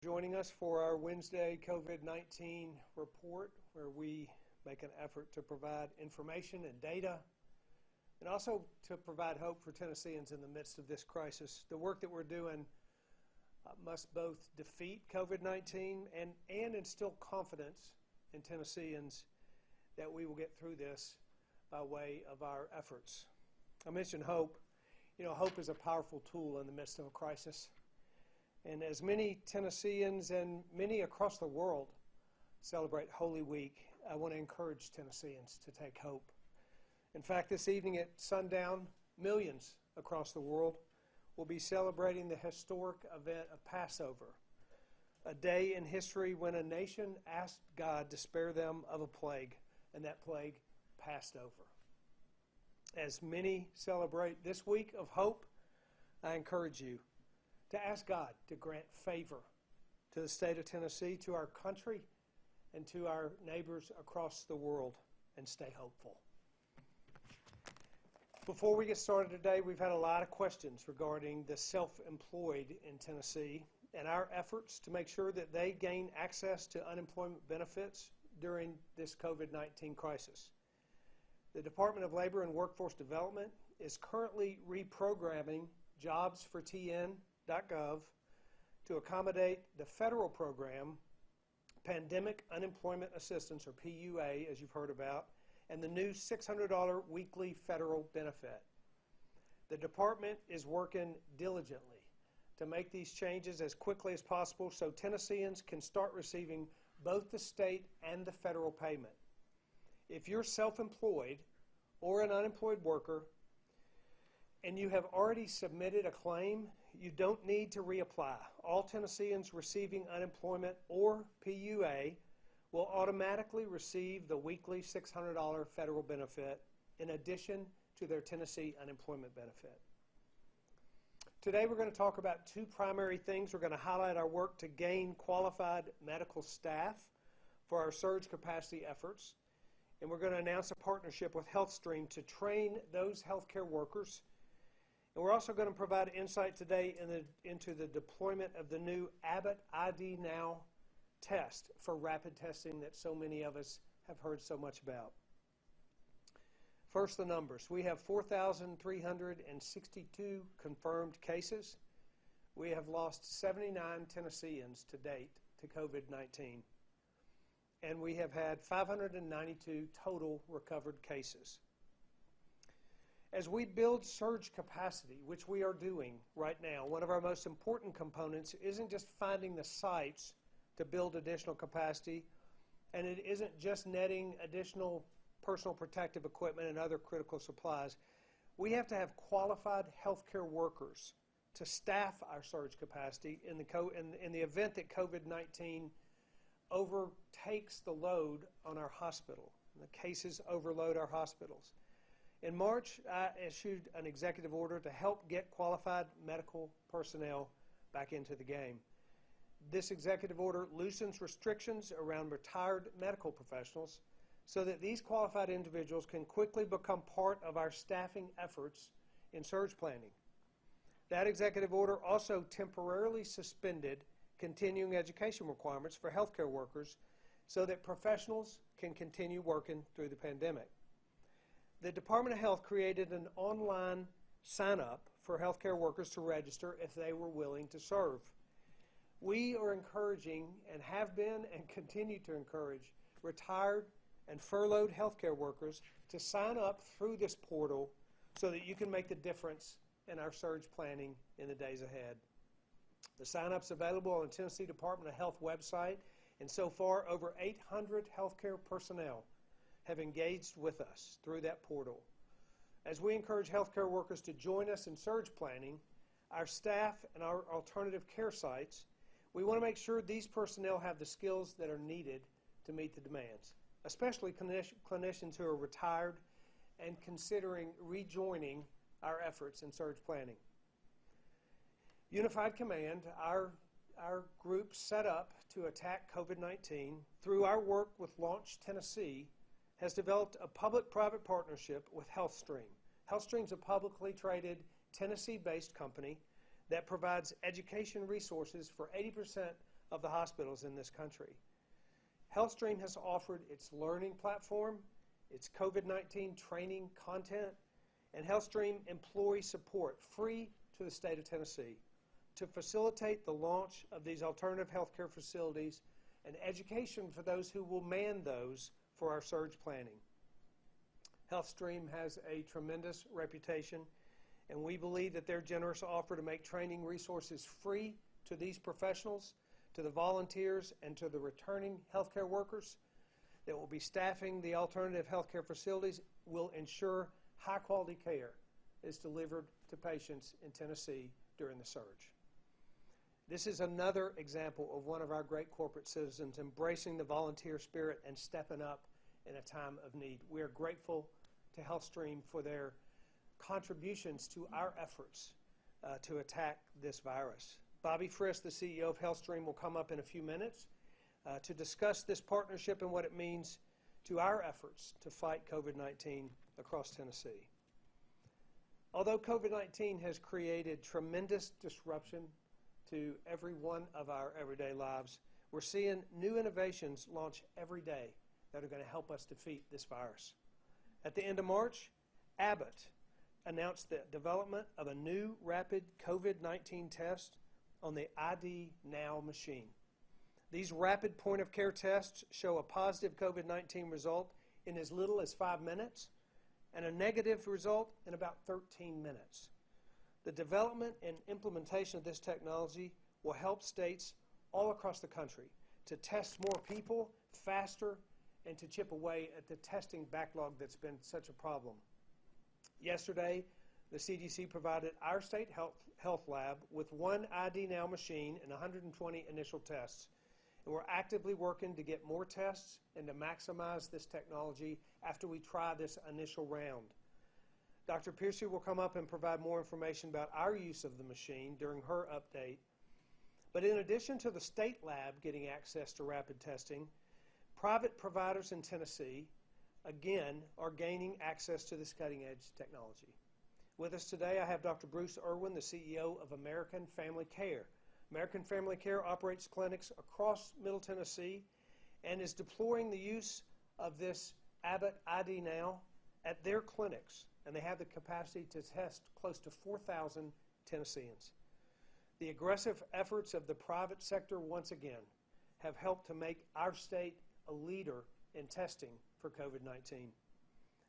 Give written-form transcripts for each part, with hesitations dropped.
Joining us for our Wednesday COVID-19 report, where we make an effort to provide information and data and also to provide hope for Tennesseans in the midst of this crisis. The work that we're doing must both defeat COVID-19 and instill confidence in Tennesseans that we will get through this by way of our efforts. I mentioned hope. You know, hope is a powerful tool in the midst of a crisis. And as many Tennesseans and many across the world celebrate Holy Week, I want to encourage Tennesseans to take hope. In fact, this evening at sundown, millions across the world will be celebrating the historic event of Passover, a day in history when a nation asked God to spare them of a plague, and that plague passed over. As many celebrate this week of hope, I encourage you to ask God to grant favor to the state of Tennessee, to our country, and to our neighbors across the world, and stay hopeful. Before we get started today, we've had a lot of questions regarding the self-employed in Tennessee and our efforts to make sure that they gain access to unemployment benefits during this COVID-19 crisis. The Department of Labor and Workforce Development is currently reprogramming jobs for TN.gov to accommodate the federal program, Pandemic Unemployment Assistance, or PUA, as you've heard about, and the new $600 weekly federal benefit. The department is working diligently to make these changes as quickly as possible so Tennesseans can start receiving both the state and the federal payment. If you're self-employed or an unemployed worker, and you have already submitted a claim, you don't need to reapply. All Tennesseans receiving unemployment or PUA will automatically receive the weekly $600 federal benefit in addition to their Tennessee unemployment benefit. Today we're going to talk about two primary things. We're going to highlight our work to gain qualified medical staff for our surge capacity efforts, and we're going to announce a partnership with HealthStream to train those healthcare workers. And we're also going to provide insight today into the deployment of the new Abbott ID Now test for rapid testing that so many of us have heard so much about. First, the numbers. We have 4,362 confirmed cases. We have lost 79 Tennesseans to date to COVID-19. And we have had 592 total recovered cases. As we build surge capacity, which we are doing right now, one of our most important components isn't just finding the sites to build additional capacity, and it isn't just netting additional personal protective equipment and other critical supplies. We have to have qualified healthcare workers to staff our surge capacity in the event that COVID-19 overtakes the load on our hospital. The cases overload our hospitals. In March, I issued an executive order to help get qualified medical personnel back into the game. This executive order loosens restrictions around retired medical professionals so that these qualified individuals can quickly become part of our staffing efforts in surge planning. That executive order also temporarily suspended continuing education requirements for healthcare workers so that professionals can continue working through the pandemic. The Department of Health created an online sign-up for healthcare workers to register if they were willing to serve. We are encouraging, and have been and continue to encourage, retired and furloughed healthcare workers to sign up through this portal so that you can make the difference in our surge planning in the days ahead. The sign-up's available on the Tennessee Department of Health website, and so far over 800 healthcare personnel have engaged with us through that portal. As we encourage healthcare workers to join us in surge planning, our staff and our alternative care sites, we want to make sure these personnel have the skills that are needed to meet the demands, especially clinicians who are retired and considering rejoining our efforts in surge planning. Unified Command, our group set up to attack COVID-19, through our work with Launch Tennessee, has developed a public-private partnership with HealthStream. HealthStream is a publicly traded Tennessee-based company that provides education resources for 80% of the hospitals in this country. HealthStream has offered its learning platform, its COVID-19 training content, and HealthStream employee support free to the state of Tennessee to facilitate the launch of these alternative healthcare facilities and education for those who will man those for our surge planning. HealthStream has a tremendous reputation, and we believe that their generous offer to make training resources free to these professionals, to the volunteers, and to the returning healthcare workers that will be staffing the alternative healthcare facilities will ensure high-quality care is delivered to patients in Tennessee during the surge. This is another example of one of our great corporate citizens embracing the volunteer spirit and stepping up in a time of need. We are grateful to HealthStream for their contributions to our efforts to attack this virus. Bobby Frist, the CEO of HealthStream, will come up in a few minutes to discuss this partnership and what it means to our efforts to fight COVID-19 across Tennessee. Although COVID-19 has created tremendous disruption to every one of our everyday lives, we're seeing new innovations launch every day that are going to help us defeat this virus. At the end of March, Abbott announced the development of a new rapid COVID-19 test on the ID Now machine. These rapid point-of-care tests show a positive COVID-19 result in as little as 5 minutes and a negative result in about 13 minutes. The development and implementation of this technology will help states all across the country to test more people faster and to chip away at the testing backlog that's been such a problem. Yesterday, the CDC provided our state health lab with one ID Now machine and 120 initial tests. And we're actively working to get more tests and to maximize this technology after we try this initial round. Dr. Piercy will come up and provide more information about our use of the machine during her update. But in addition to the state lab getting access to rapid testing, private providers in Tennessee, again, are gaining access to this cutting-edge technology. With us today, I have Dr. Bruce Irwin, the CEO of American Family Care. American Family Care operates clinics across Middle Tennessee and is deploying the use of this Abbott ID Now at their clinics, and they have the capacity to test close to 4,000 Tennesseans. The aggressive efforts of the private sector once again have helped to make our state a leader in testing for COVID-19.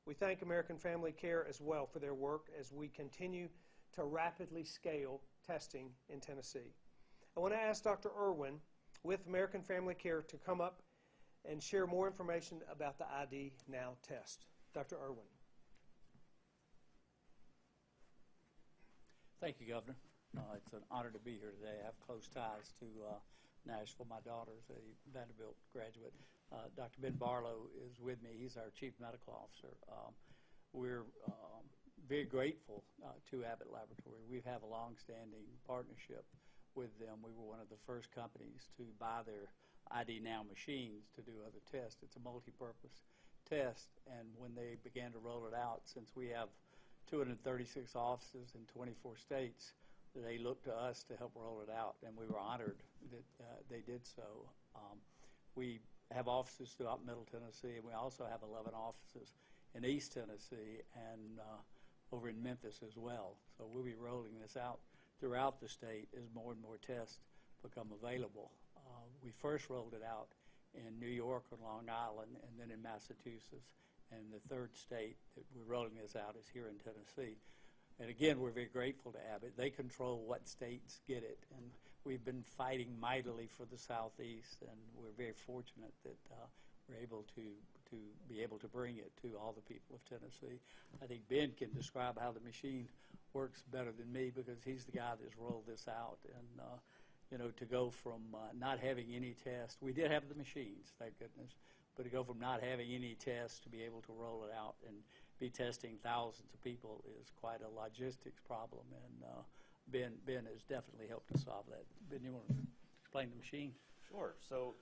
We thank American Family Care as well for their work as we continue to rapidly scale testing in Tennessee. I want to ask Dr. Irwin with American Family Care to come up and share more information about the ID Now test. Dr. Irwin. Thank you, Governor. It's an honor to be here today. I have close ties to Nashville. My daughter's a Vanderbilt graduate. Dr. Ben Barlow is with me. He's our Chief Medical Officer. We're very grateful to Abbott Laboratory. We have a long-standing partnership with them. We were one of the first companies to buy their ID Now machines to do other tests. It's a multi-purpose test, and when they began to roll it out, since we have 236 offices in 24 states, they looked to us to help roll it out, and we were honored that they did so. We have offices throughout Middle Tennessee, and we also have 11 offices in East Tennessee and over in Memphis as well. So we'll be rolling this out throughout the state as more and more tests become available. We first rolled it out in New York and Long Island, and then in Massachusetts. And the third state that we're rolling this out is here in Tennessee. And again, we're very grateful to Abbott. They control what states get it. And we've been fighting mightily for the Southeast, and we're very fortunate that we're able to be able to bring it to all the people of Tennessee. I think Ben can describe how the machine works better than me because he's the guy that's rolled this out. And you know, to go from not having any tests, we did have the machines, thank goodness, but to go from not having any tests to be able to roll it out and be testing thousands of people is quite a logistics problem, and Ben has definitely helped to solve that. Ben, you want to explain the machine? Sure. So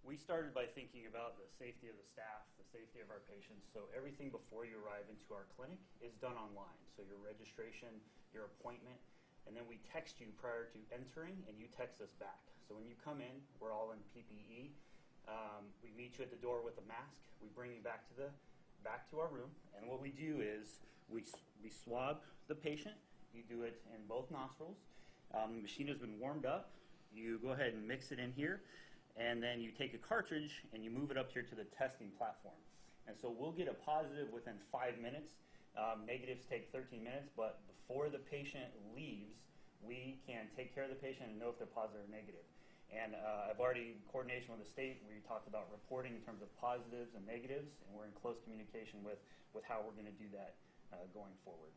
we started by thinking about the safety of the staff, the safety of our patients. So everything before you arrive into our clinic is done online. So your registration, your appointment, and then we text you prior to entering, and you text us back. So when you come in, we're all in PPE. We meet you at the door with a mask. We bring you back to our room, and what we do is we swab the patient. You do it in both nostrils. The machine has been warmed up. You go ahead and mix it in here, and then you take a cartridge and you move it up here to the testing platform. And so we'll get a positive within 5 minutes. Negatives take 13 minutes, but before the patient leaves, we can take care of the patient and know if they're positive or negative. And I've already, in coordination with the state, we talked about reporting in terms of positives and negatives, and we're in close communication with how we're going to do that going forward.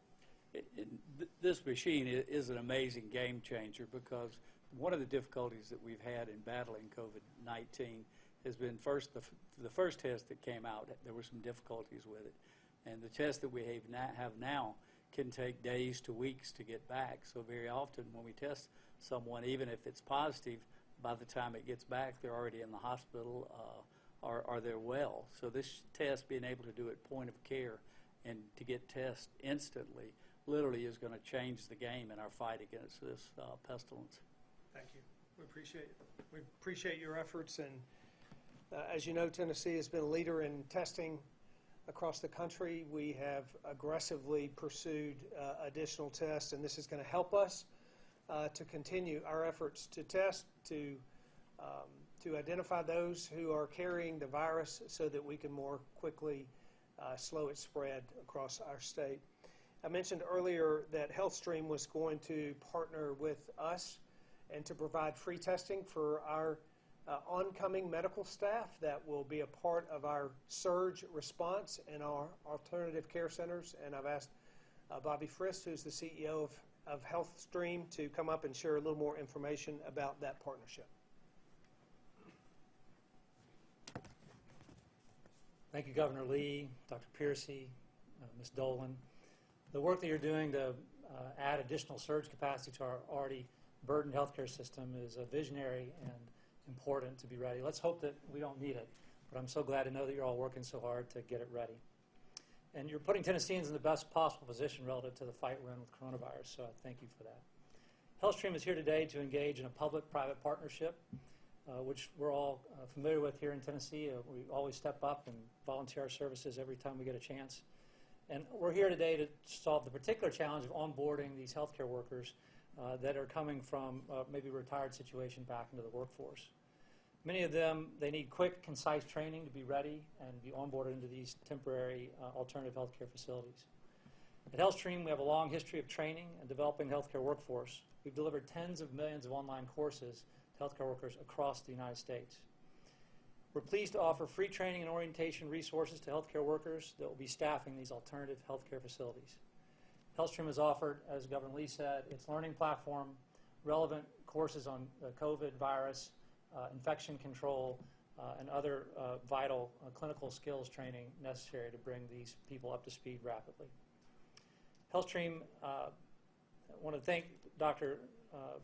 This machine is an amazing game changer, because one of the difficulties that we've had in battling COVID-19 has been the first test that came out, there were some difficulties with it. And the test that we have now can take days to weeks to get back. So very often when we test someone, even if it's positive, by the time it gets back, they're already in the hospital or they're well. So this test, being able to do it point of care and to get tests instantly, literally is going to change the game in our fight against this pestilence. Thank you. We appreciate your efforts, and as you know, Tennessee has been a leader in testing across the country. We have aggressively pursued additional tests, and this is going to help us to continue our efforts to test, to identify those who are carrying the virus so that we can more quickly slow its spread across our state. I mentioned earlier that HealthStream was going to partner with us and to provide free testing for our oncoming medical staff that will be a part of our surge response in our alternative care centers. And I've asked Bobby Frist, who's the CEO of HealthStream, to come up and share a little more information about that partnership. Thank you, Governor Lee, Dr. Piercy, Ms. Dolan. The work that you're doing to add additional surge capacity to our already burdened healthcare system is visionary and important to be ready. Let's hope that we don't need it, but I'm so glad to know that you're all working so hard to get it ready. And you're putting Tennesseans in the best possible position relative to the fight we're in with coronavirus, so I thank you for that. HealthStream is here today to engage in a public-private partnership, which we're all familiar with here in Tennessee. We always step up and volunteer our services every time we get a chance. And we're here today to solve the particular challenge of onboarding these healthcare workers that are coming from maybe a retired situation back into the workforce. Many of them, they need quick, concise training to be ready and be onboarded into these temporary alternative healthcare facilities. At HealthStream, we have a long history of training and developing the healthcare workforce. We've delivered tens of millions of online courses to healthcare workers across the United States. We're pleased to offer free training and orientation resources to healthcare workers that will be staffing these alternative healthcare facilities. HealthStream has offered, as Governor Lee said, its learning platform, relevant courses on the COVID virus, infection control, and other vital clinical skills training necessary to bring these people up to speed rapidly. HealthStream, I want to thank Dr.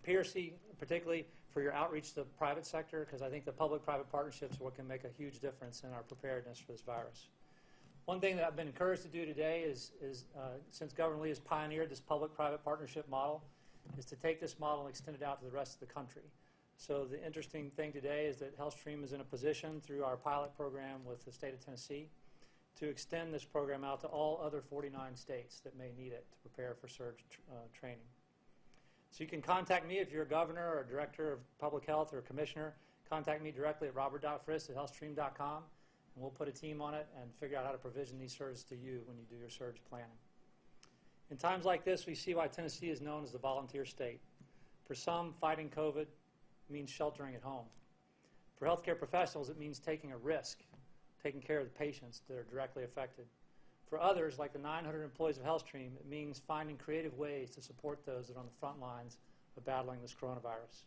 Piercy, particularly for your outreach to the private sector, because I think the public-private partnerships are what can make a huge difference in our preparedness for this virus. One thing that I've been encouraged to do today is since Governor Lee has pioneered this public-private partnership model, is to take this model and extend it out to the rest of the country. So the interesting thing today is that HealthStream is in a position through our pilot program with the state of Tennessee to extend this program out to all other 49 states that may need it to prepare for surge training. So you can contact me if you're a governor or a director of public health or a commissioner. Contact me directly at robert.frist@healthstream.com, and we'll put a team on it and figure out how to provision these services to you when you do your surge planning. In times like this, we see why Tennessee is known as the volunteer state. For some, fighting COVID means sheltering at home. For healthcare professionals, it means taking a risk, taking care of the patients that are directly affected. For others, like the 900 employees of HealthStream, it means finding creative ways to support those that are on the front lines of battling this coronavirus.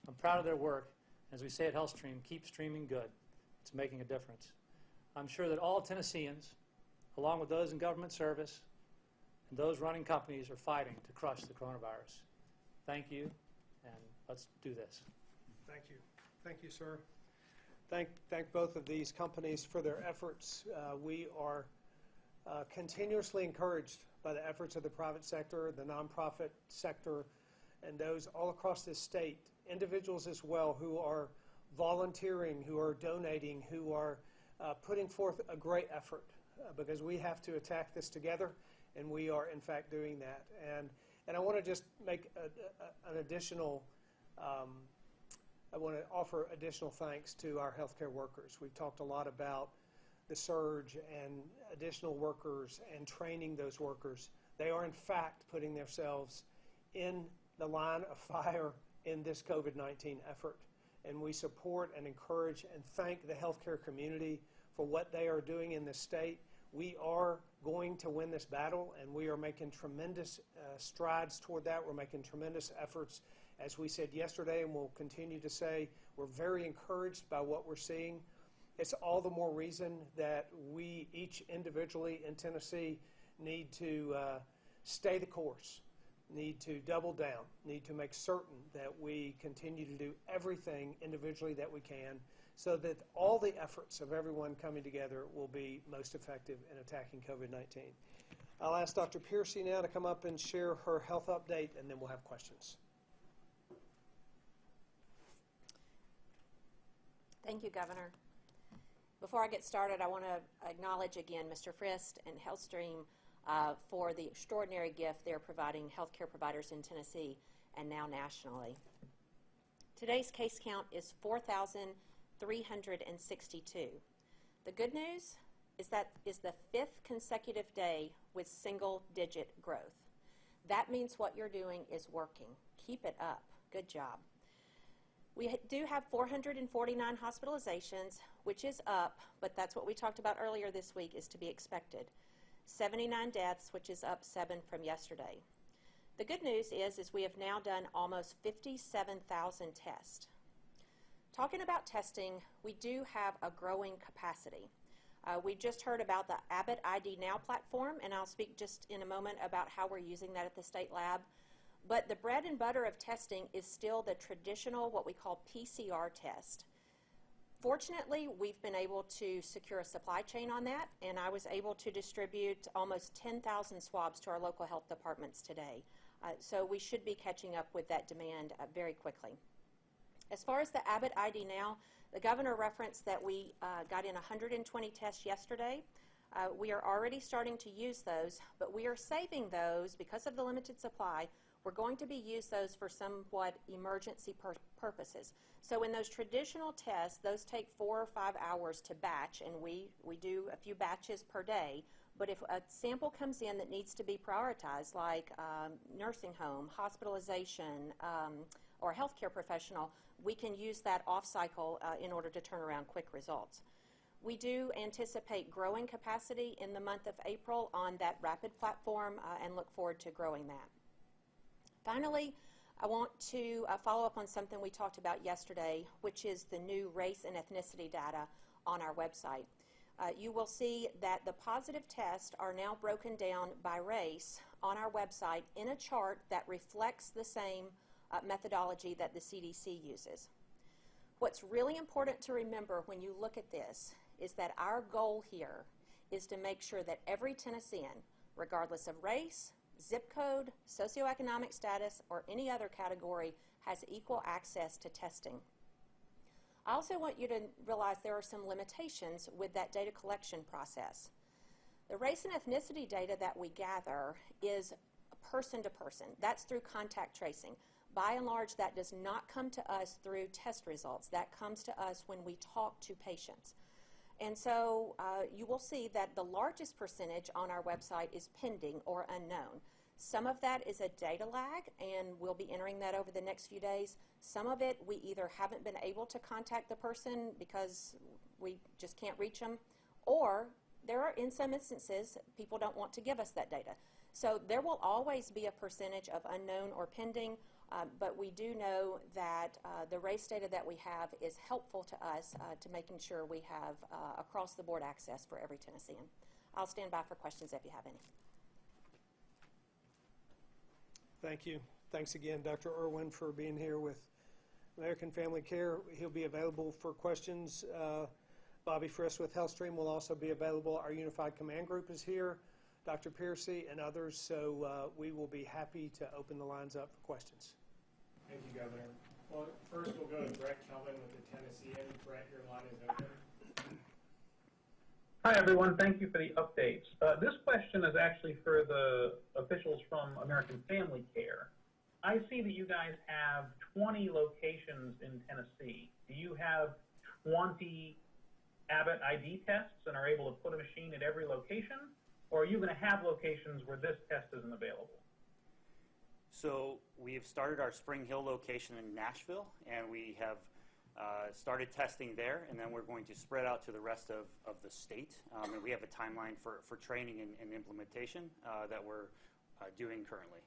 I'm proud of their work. As we say at HealthStream, keep streaming good. It's making a difference. I'm sure that all Tennesseans, along with those in government service and those running companies, are fighting to crush the coronavirus. Thank you, and let's do this. Thank you. Thank you, sir. Thank both of these companies for their efforts. We are continuously encouraged by the efforts of the private sector, the nonprofit sector, and those all across this state, individuals as well who are volunteering, who are donating, who are putting forth a great effort because we have to attack this together, and we are in fact doing that. And I want to just make an additional, I want to offer additional thanks to our healthcare workers. We've talked a lot about the surge and additional workers and training those workers. They are in fact putting themselves in the line of fire in this COVID-19 effort. And we support and encourage and thank the healthcare community for what they are doing in this state. We are going to win this battle, and we are making tremendous strides toward that. We're making tremendous efforts. As we said yesterday, and we'll continue to say, we're very encouraged by what we're seeing. It's all the more reason that we each individually in Tennessee need to stay the course, need to double down, need to make certain that we continue to do everything individually that we can so that all the efforts of everyone coming together will be most effective in attacking COVID-19. I'll ask Dr. Piercy now to come up and share her health update, and then we'll have questions. Thank you, Governor. Before I get started, I want to acknowledge again Mr. Frist and HealthStream for the extraordinary gift they're providing healthcare providers in Tennessee and now nationally. Today's case count is 4,362. The good news is that is the 5th consecutive day with single-digit growth. That means what you're doing is working. Keep it up. Good job. We do have 449 hospitalizations, which is up, but that's what we talked about earlier this week is to be expected. 79 deaths, which is up 7 from yesterday. The good news is we have now done almost 57,000 tests. Talking about testing, we do have a growing capacity. We just heard about the Abbott ID Now platform, and I'll speak just in a moment about how we're using that at the state lab. But the bread and butter of testing is still the traditional, what we call PCR test. Fortunately, we've been able to secure a supply chain on that, and I was able to distribute almost 10,000 swabs to our local health departments today. So we should be catching up with that demand very quickly. As far as the Abbott ID Now, the governor referenced that we got in 120 tests yesterday. We are already starting to use those, but we are saving those because of the limited supply. We're going to be use those for somewhat emergency purposes. So in those traditional tests, those take 4 or 5 hours to batch, and we do a few batches per day. But if a sample comes in that needs to be prioritized, like nursing home, hospitalization, or healthcare professional, we can use that off-cycle in order to turn around quick results. We do anticipate growing capacity in the month of April on that rapid platform and look forward to growing that. Finally, I want to follow up on something we talked about yesterday, which is the new race and ethnicity data on our website. You will see that the positive tests are now broken down by race on our website in a chart that reflects the same methodology that the CDC uses. What's really important to remember when you look at this is that our goal here is to make sure that every Tennessean, regardless of race, zip code, socioeconomic status, or any other category, has equal access to testing. I also want you to realize there are some limitations with that data collection process. The race and ethnicity data that we gather is person to person. That's through contact tracing. By and large, that does not come to us through test results. That comes to us when we talk to patients. And so you will see that the largest percentage on our website is pending or unknown. Some of that is a data lag, and we'll be entering that over the next few days. Some of it, we either haven't been able to contact the person because we just can't reach them, or there are, in some instances, people don't want to give us that data. So there will always be a percentage of unknown or pending, but we do know that the race data that we have is helpful to us to making sure we have across-the-board access for every Tennessean. I'll stand by for questions if you have any. Thank you. Thanks again, Dr. Irwin, for being here with American Family Care. He'll be available for questions. Bobby Frist with HealthStream will also be available. Our Unified Command Group is here, Dr. Piercy and others, so we will be happy to open the lines up for questions. Thank you, Governor. Well, first we'll go to Brett Kelvin with the Tennessean. Brett, your line is open. Hi, everyone. Thank you for the updates. This question is actually for the officials from American Family Care. I see that you guys have 20 locations in Tennessee. Do you have 20 Abbott ID tests and are able to put a machine at every location? Or are you going to have locations where this test isn't available? So we've started our Spring Hill location in Nashville, and we have started testing there, and then we're going to spread out to the rest of the state. And we have a timeline for training and implementation that we're doing currently.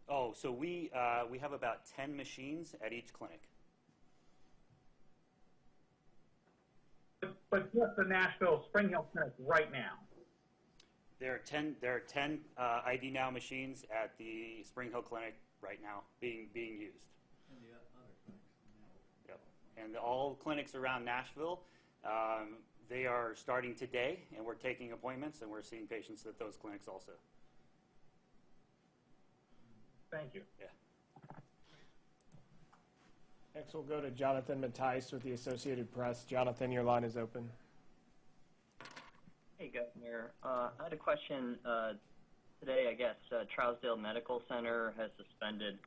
Oh, so we have about 10 machines at each clinic. But just the Nashville Spring Hill clinic right now. There are 10 ID Now machines at the Spring Hill Clinic right now being used. And the other clinics. Yep. And all clinics around Nashville, they are starting today, and we're taking appointments, and we're seeing patients at those clinics also. Thank you. Yeah. Next, we'll go to Jonathan Mattice with the Associated Press. Jonathan, your line is open. Hey, Governor. I had a question. Today, I guess, Trousdale Medical Center has suspended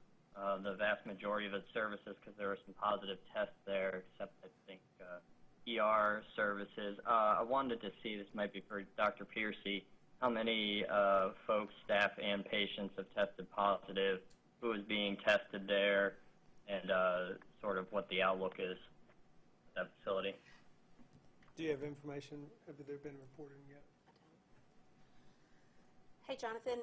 the vast majority of its services because there were some positive tests there, except I think ER services. I wanted to see, this might be for Dr. Piercy, how many folks, staff, and patients have tested positive, who is being tested there, and sort of what the outlook is at that facility. Do you have information? Have there been reporting yet? Hey, Jonathan,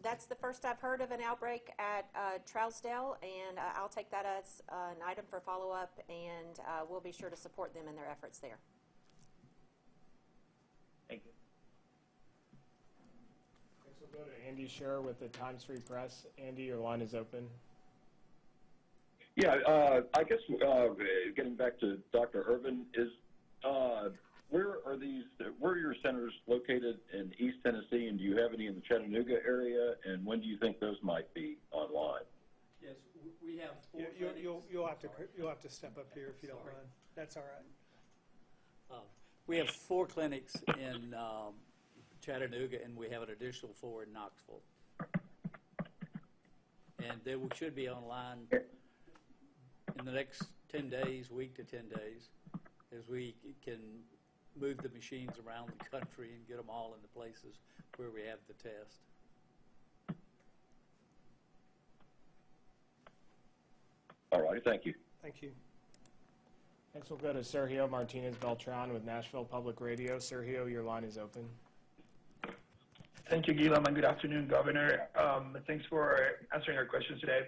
that's the first I've heard of an outbreak at Trousdale, and I'll take that as an item for follow-up, and we'll be sure to support them in their efforts there. Thank you. Next, we'll go to Andy Scher with the Times Free Press. Andy, your line is open. Yeah, I guess getting back to Dr. Irvin, is where are your centers located in East Tennessee, and do you have any in the Chattanooga area, and when do you think those might be online? Yes, we have four You'll have to step up here if you don't mind. That's all right. We have 4 clinics in Chattanooga, and we have an additional 4 in Knoxville. And they should be online in the next 10 days, week to 10 days, as we can move the machines around the country and get them all in the places where we have the test. All right, thank you. Thank you. Next, we'll go to Sergio Martinez Beltran with Nashville Public Radio. Sergio, your line is open. Thank you, Gilliam, and good afternoon, Governor. Thanks for answering our questions today.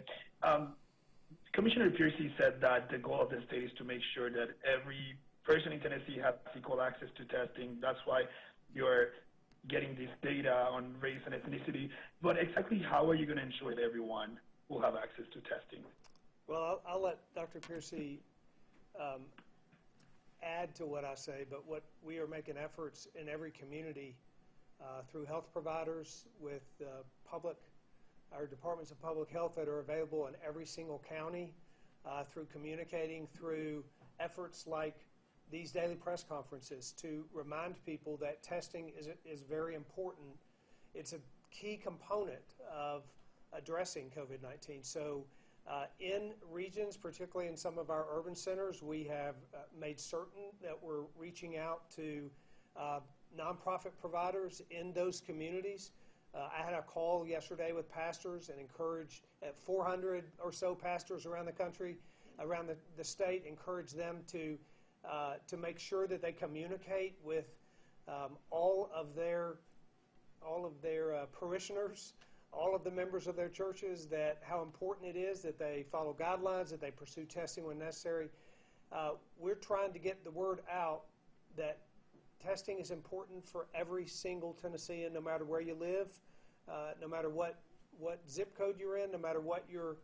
Commissioner Piercy said that the goal of the state is to make sure that every person in Tennessee has equal access to testing. That's why you're getting this data on race and ethnicity. But exactly how are you going to ensure that everyone will have access to testing? Well, I'll let Dr. Piercy add to what I say, but what we are making efforts in every community through health providers with our departments of public health that are available in every single county, through communicating, through efforts like these daily press conferences to remind people that testing is very important. It's a key component of addressing COVID-19. So in regions, particularly in some of our urban centers, we have made certain that we're reaching out to nonprofit providers in those communities. I had a call yesterday with pastors and encouraged 400 or so pastors around the country, around the state, encourage them to make sure that they communicate with all of their parishioners, all of the members of their churches, that how important it is that they follow guidelines, that they pursue testing when necessary. We're trying to get the word out that testing is important for every single Tennessean, no matter where you live, no matter what zip code you're in, no matter what your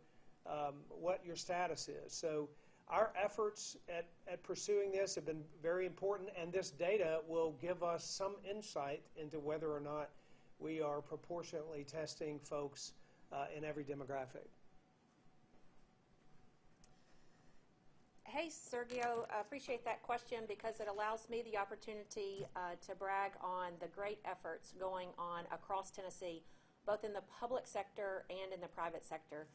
status is. So our efforts at pursuing this have been very important, and this data will give us some insight into whether or not we are proportionately testing folks in every demographic. Hey, Sergio, I appreciate that question because it allows me the opportunity to brag on the great efforts going on across Tennessee, both in the public sector and in the private sector.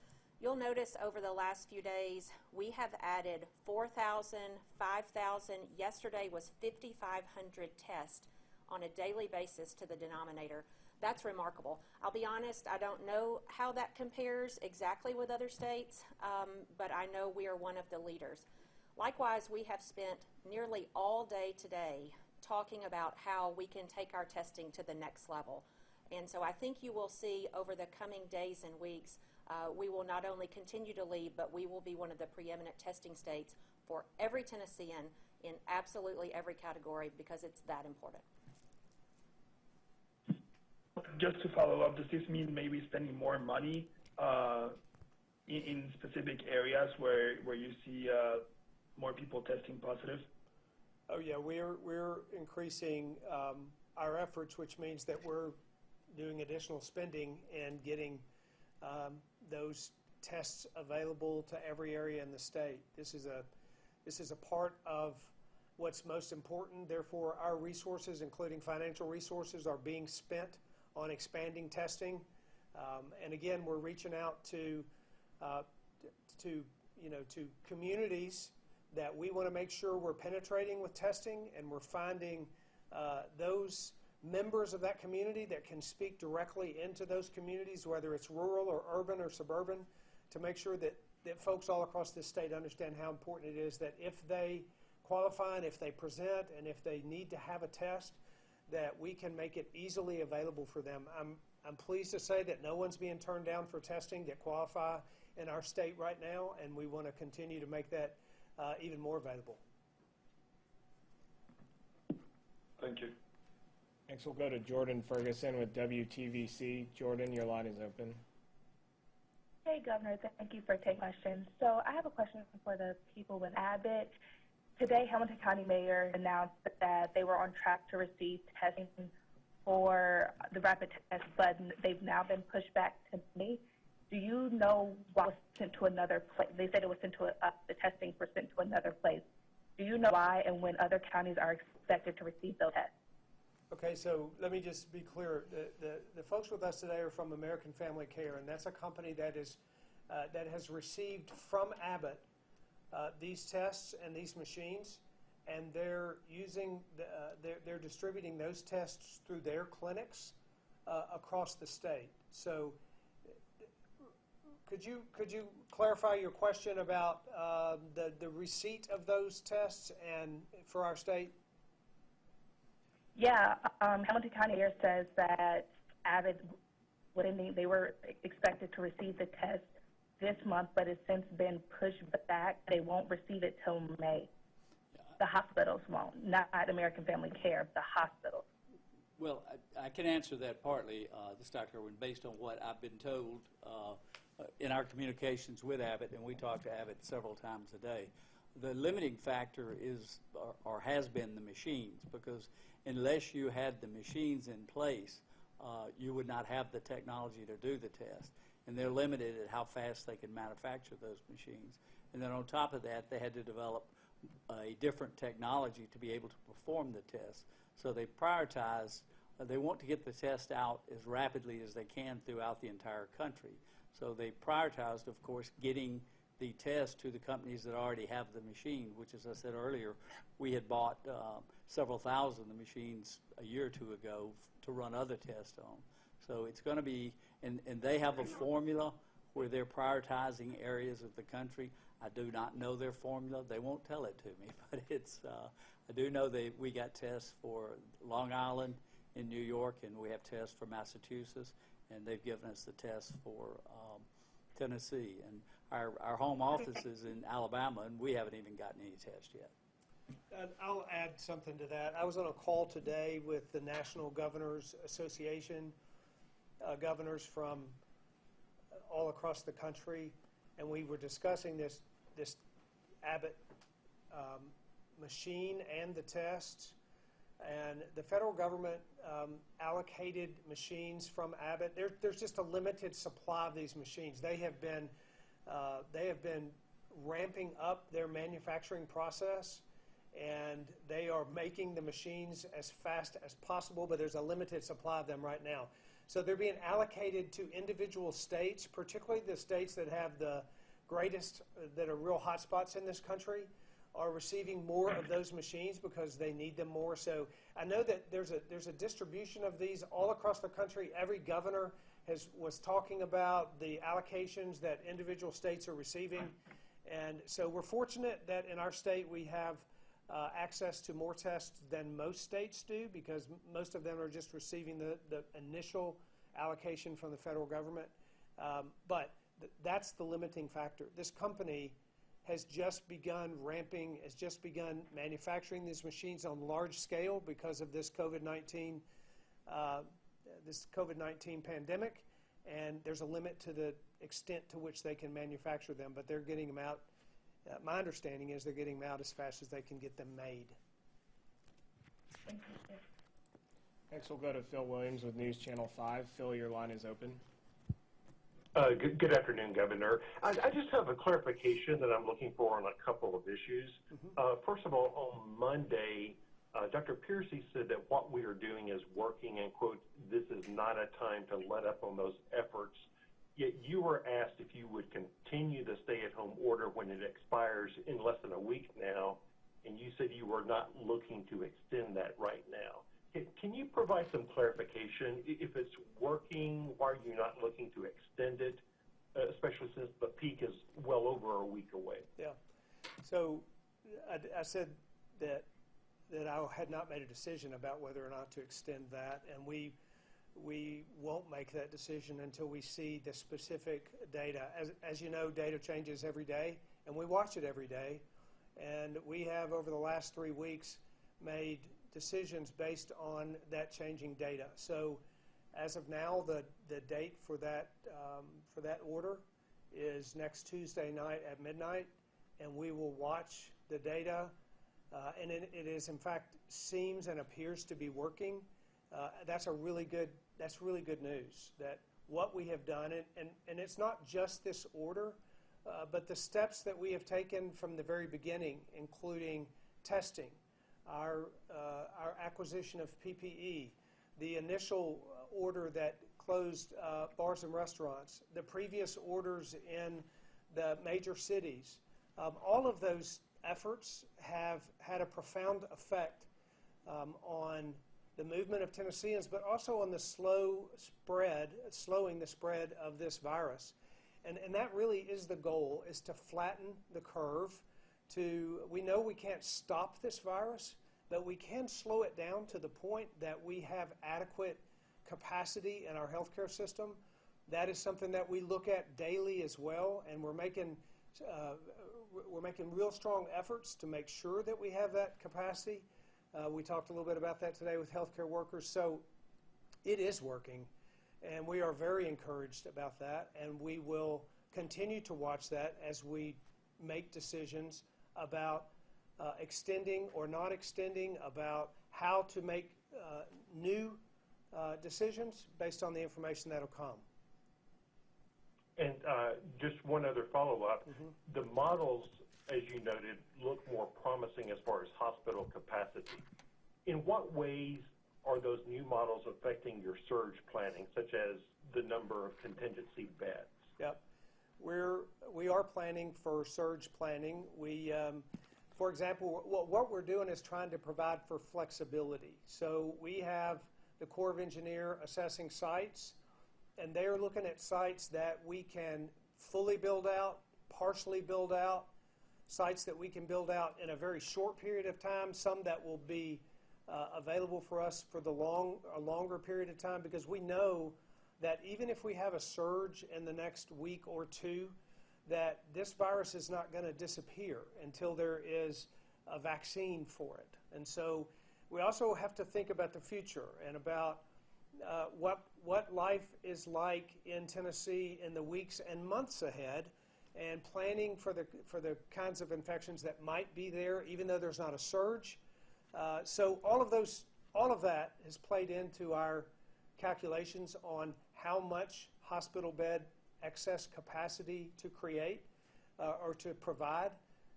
You'll notice over the last few days, we have added 4,000, 5,000. Yesterday was 5,500 tests on a daily basis to the denominator. That's remarkable. I'll be honest, I don't know how that compares exactly with other states, but I know we are one of the leaders. Likewise, we have spent nearly all day today talking about how we can take our testing to the next level. And so I think you will see over the coming days and weeks, we will not only continue to lead, but we will be one of the preeminent testing states for every Tennessean in absolutely every category because it's that important. Just to follow up, does this mean maybe spending more money in specific areas where you see more people testing positive? Oh yeah, we're increasing our efforts, which means that we're doing additional spending and getting those tests available to every area in the state. This is a part of what's most important. Therefore, our resources, including financial resources, are being spent on expanding testing. And again, we're reaching out to communities that we want to make sure we're penetrating with testing, and we're finding those members of that community that can speak directly into those communities, whether it's rural or urban or suburban, to make sure that folks all across this state understand how important it is that if they qualify and if they present and if they need to have a test, that we can make it easily available for them. I'm pleased to say that no one's being turned down for testing that qualify in our state right now, and we want to continue to make that even more available. Thank you. Next, we'll go to Jordan Ferguson with WTVC. Jordan, your line is open. Hey, Governor. Thank you for taking questions. So I have a question for the people with Abbott. Today, Hamilton County Mayor announced that they were on track to receive testing for the rapid test, but they've now been pushed back to May. Do you know why it was sent to another place? They said it was sent to the testing was sent to another place. Do you know why and when other counties are expected to receive those tests? Okay, so let me just be clear. The folks with us today are from American Family Care, and that's a company that has received from Abbott these tests and these machines, and they're they're distributing those tests through their clinics across the state. So, could you clarify your question about the receipt of those tests and for our state? Yeah, Hamilton County Mayor says that Abbott, they were expected to receive the test this month, but it's since been pushed back. They won't receive it till May. The hospitals won't, not American Family Care, the hospitals. Well, I can answer that partly, this Dr. Irwin, based on what I've been told in our communications with Abbott, and we talk to Abbott several times a day. The limiting factor is, or has been, the machines, because unless you had the machines in place, you would not have the technology to do the test. And they're limited at how fast they can manufacture those machines. And then on top of that, they had to develop a different technology to be able to perform the test. So they prioritize, they want to get the test out as rapidly as they can throughout the entire country. So they prioritized, of course, getting the test to the companies that already have the machine, which, as I said earlier, we had bought several thousand of the machines a year or two ago to run other tests on. So it's going to be, and they have a formula where they're prioritizing areas of the country. I do not know their formula. They won't tell it to me, but it's, I do know that we got tests for Long Island in New York, and we have tests for Massachusetts, and they've given us the tests for Tennessee. And our home office is in Alabama, and we haven't even gotten any tests yet. I'll add something to that. I was on a call today with the National Governors Association, governors from all across the country, and we were discussing this Abbott machine and the tests. And the federal government allocated machines from Abbott. There's just a limited supply of these machines. They have been ramping up their manufacturing process, and they are making the machines as fast as possible, but there's a limited supply of them right now. So they're being allocated to individual states, particularly the states that have the greatest, that are real hotspots in this country, are receiving more of those machines because they need them more. So I know that there's a distribution of these all across the country. Every governor was talking about the allocations that individual states are receiving. And so we're fortunate that in our state we have access to more tests than most states do, because most of them are just receiving the initial allocation from the federal government. But that's the limiting factor. This company has just begun manufacturing these machines on large scale because of this COVID-19 pandemic, and there's a limit to the extent to which they can manufacture them, but they're getting them out. My understanding is they're getting them out as fast as they can get them made. Thank you. Next, we'll go to Phil Williams with News Channel 5. Phil, your line is open. Good afternoon, Governor. I just have a clarification that I'm looking for on a couple of issues. First of all, on Monday, Dr. Piercy said that what we are doing is working, and, quote, this is not a time to let up on those efforts. Yet you were asked if you would continue the stay-at-home order when it expires in less than a week now, and you said you were not looking to extend that right now. Can you provide some clarification? If it's working, why are you not looking to extend it, especially since the peak is well over a week away? Yeah. So I said that I had not made a decision about whether or not to extend that, and we won't make that decision until we see the specific data. As you know, data changes every day, and we watch it every day. And we have, over the last 3 weeks, made decisions based on that changing data. So as of now, the date for that order is next Tuesday night at midnight, and we will watch the data. And it is, in fact, seems and appears to be working. That's really good news, that what we have done, and it's not just this order, but the steps that we have taken from the very beginning, including testing, our acquisition of PPE, the initial order that closed bars and restaurants, the previous orders in the major cities, all of those efforts have had a profound effect on the movement of Tennesseans, but also on the slowing the spread of this virus. And that really is the goal, is to flatten the curve. We know we can't stop this virus, but we can slow it down to the point that we have adequate capacity in our healthcare system. That is something that we look at daily as well, and we're making real strong efforts to make sure that we have that capacity. We talked a little bit about that today with healthcare workers. So it is working, and we are very encouraged about that, and we will continue to watch that as we make decisions about extending or not extending, about how to make new decisions based on the information that will come. And just one other follow-up. The models, as you noted, look more promising as far as hospital capacity. In what ways are those new models affecting your surge planning, such as the number of contingency beds? Yep. We are planning for surge planning. For example, what we're doing is trying to provide for flexibility. So we have the Corps of Engineers assessing sites, and they're looking at sites that we can fully build out, partially build out, sites that we can build out in a very short period of time, some that will be available for us for a longer period of time, because we know that even if we have a surge in the next week or two, that this virus is not going to disappear until there is a vaccine for it. And so we also have to think about the future and about what life is like in Tennessee in the weeks and months ahead, and planning for the kinds of infections that might be there, even though there's not a surge. So all of those all of that has played into our calculations on how much hospital bed excess capacity to create or to provide.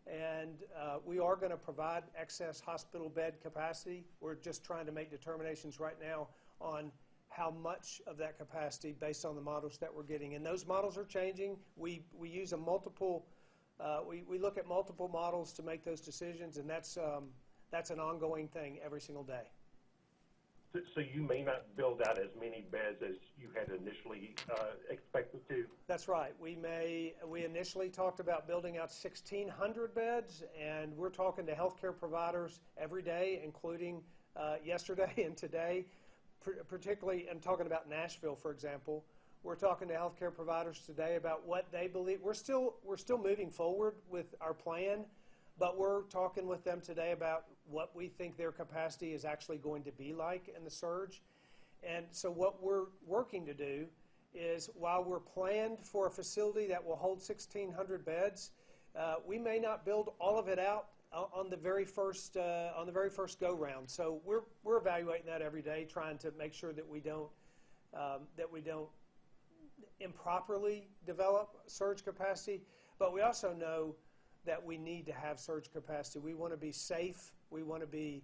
And we are going to provide excess hospital bed capacity. We're just trying to make determinations right now on how much of that capacity based on the models that we're getting. And those models are changing. We use a multiple, we look at multiple models to make those decisions, and that's an ongoing thing every single day. So you may not build out as many beds as you had initially expected to? That's right. We initially talked about building out 1,600 beds, and we're talking to healthcare providers every day, including yesterday and today, particularly, I'm talking about Nashville, for example. We're talking to healthcare providers today about what they believe. We're still moving forward with our plan, but we're talking with them today about what we think their capacity is actually going to be like in the surge. And so what we're working to do is, while we're planned for a facility that will hold 1,600 beds, we may not build all of it out on the very first go round. So we're evaluating that every day, trying to make sure that we don't improperly develop surge capacity. But we also know that we need to have surge capacity. We want to be safe. We want to be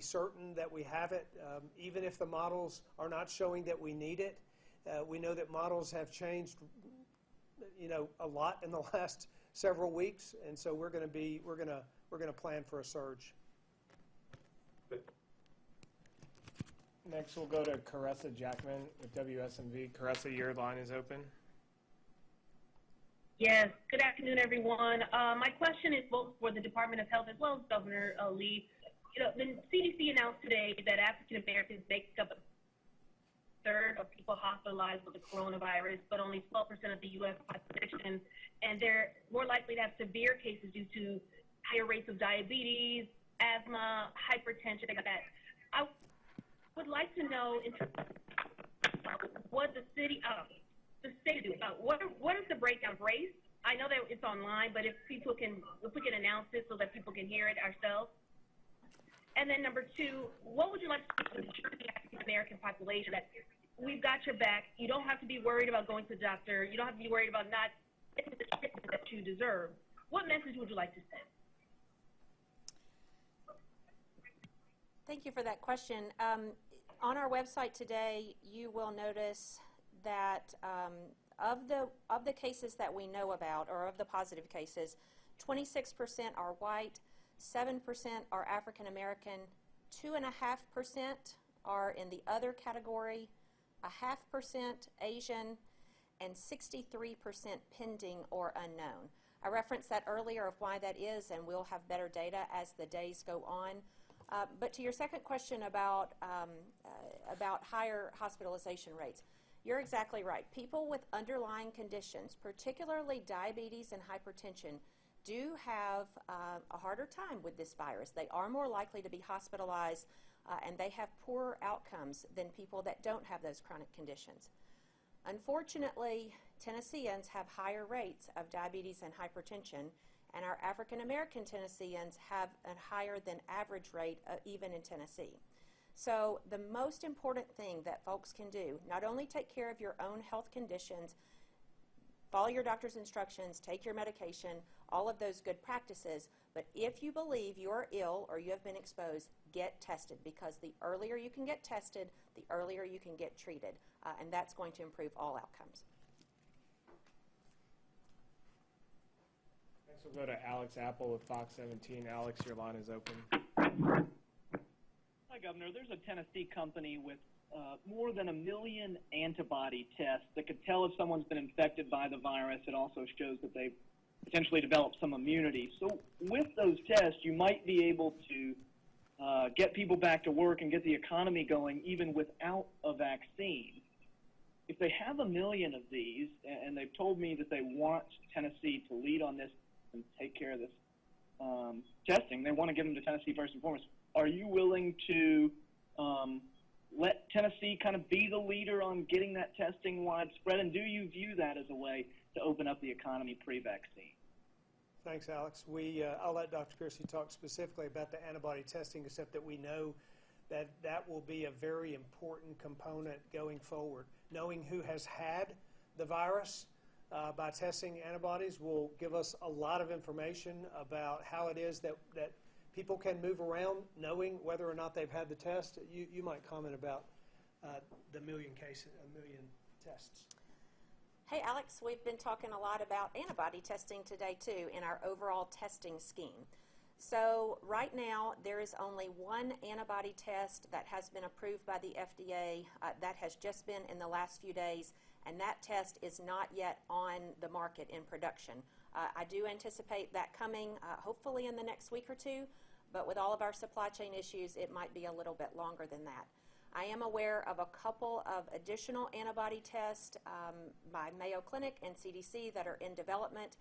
certain that we have it, even if the models are not showing that we need it. We know that models have changed, a lot in the last several weeks, and so we're going to plan for a surge. Next, we'll go to Caressa Jackman with WSMV. Caressa, your line is open. Yes, good afternoon, everyone. My question is both for the Department of Health as well as Governor Lee. The CDC announced today that African Americans make up a third of people hospitalized with the coronavirus, but only 12% of the U.S. population, and they're more likely to have severe cases due to higher rates of diabetes, asthma, hypertension, things like that. I would like to know what the state do. What is the breakdown of race? I know that it's online, but if we can announce it so that people can hear it ourselves. And then number two, what would you like to ensure the African American population that we've got your back? You don't have to be worried about going to the doctor. You don't have to be worried about not getting the treatment that you deserve. What message would you like to send? Thank you for that question. On our website today, you will notice that of the cases that we know about, or of the positive cases, 26% are white, 7% are African American, 2.5% are in the other category, 0.5% Asian, and 63% pending or unknown. I referenced that earlier of why that is, and we'll have better data as the days go on. But to your second question about higher hospitalization rates, you're exactly right. People with underlying conditions, particularly diabetes and hypertension, do have a harder time with this virus. They are more likely to be hospitalized, and they have poorer outcomes than people that don't have those chronic conditions. Unfortunately, Tennesseans have higher rates of diabetes and hypertension, and our African American Tennesseans have a higher than average rate even in Tennessee. So the most important thing that folks can do, not only take care of your own health conditions, follow your doctor's instructions, take your medication, all of those good practices, but if you believe you're ill or you have been exposed, get tested, because the earlier you can get tested, the earlier you can get treated, and that's going to improve all outcomes. Next, we'll go to Alex Apple with Fox 17. Alex, your line is open. Hi, Governor. There's a Tennessee company with more than 1 million antibody tests that could tell if someone's been infected by the virus. It also shows that they've potentially developed some immunity. So with those tests, you might be able to get people back to work and get the economy going even without a vaccine. If they have 1 million of these, and they've told me that they want Tennessee to lead on this and take care of this testing, they want to give them to Tennessee first and foremost. Are you willing to let Tennessee kind of be the leader on getting that testing widespread, and do you view that as a way to open up the economy pre-vaccine? Thanks, Alex. I'll let Dr. Piercy talk specifically about the antibody testing, except that we know that will be a very important component going forward. Knowing who has had the virus by testing antibodies will give us a lot of information about how it is that people can move around knowing whether or not they've had the test. You might comment about the million tests. Hey, Alex, we've been talking a lot about antibody testing today, too, in our overall testing scheme. So right now, there is only one antibody test that has been approved by the FDA. That has just been in the last few days, and that test is not yet on the market in production. I do anticipate that coming hopefully in the next week or two, but with all of our supply chain issues, it might be a little bit longer than that. I am aware of a couple of additional antibody tests by Mayo Clinic and CDC that are in development,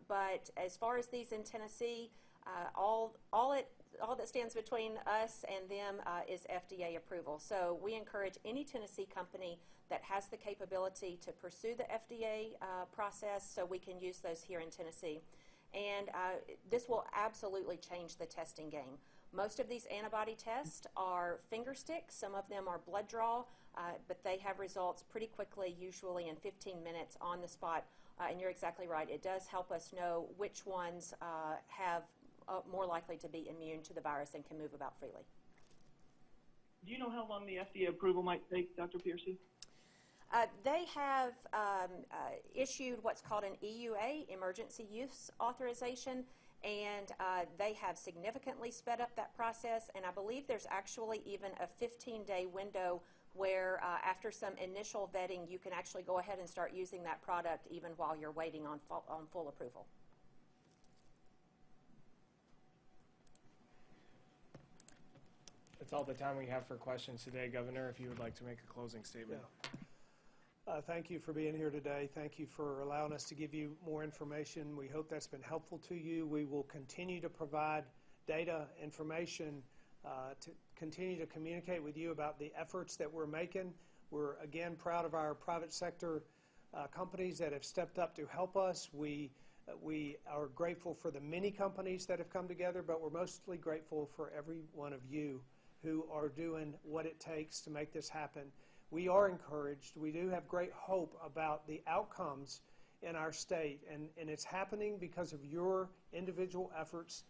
but as far as these in Tennessee, all that stands between us and them is FDA approval. So we encourage any Tennessee company that has the capability to pursue the FDA process so we can use those here in Tennessee. And this will absolutely change the testing game. Most of these antibody tests are finger sticks. Some of them are blood draw, but they have results pretty quickly, usually in 15 minutes on the spot. And you're exactly right. It does help us know which ones have more likely to be immune to the virus and can move about freely. Do you know how long the FDA approval might take, Dr. Piercy? They have issued what's called an EUA, Emergency Use Authorization, and they have significantly sped up that process, and I believe there's actually even a 15-day window where after some initial vetting, you can actually go ahead and start using that product even while you're waiting on full approval. That's all the time we have for questions today, Governor. If you would like to make a closing statement. Yeah. Thank you for being here today. Thank you for allowing us to give you more information. We hope that's been helpful to you. We will continue to provide data, information, to continue to communicate with you about the efforts that we're making. We're, again, proud of our private sector companies that have stepped up to help us. We are grateful for the many companies that have come together, but we're mostly grateful for every one of you who are doing what it takes to make this happen. We are encouraged. We do have great hope about the outcomes in our state, and it's happening because of your individual efforts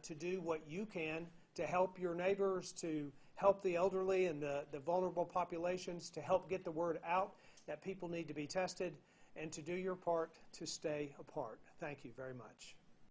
to do what you can to help your neighbors, to help the elderly and the vulnerable populations, to help get the word out that people need to be tested, and to do your part to stay apart. Thank you very much.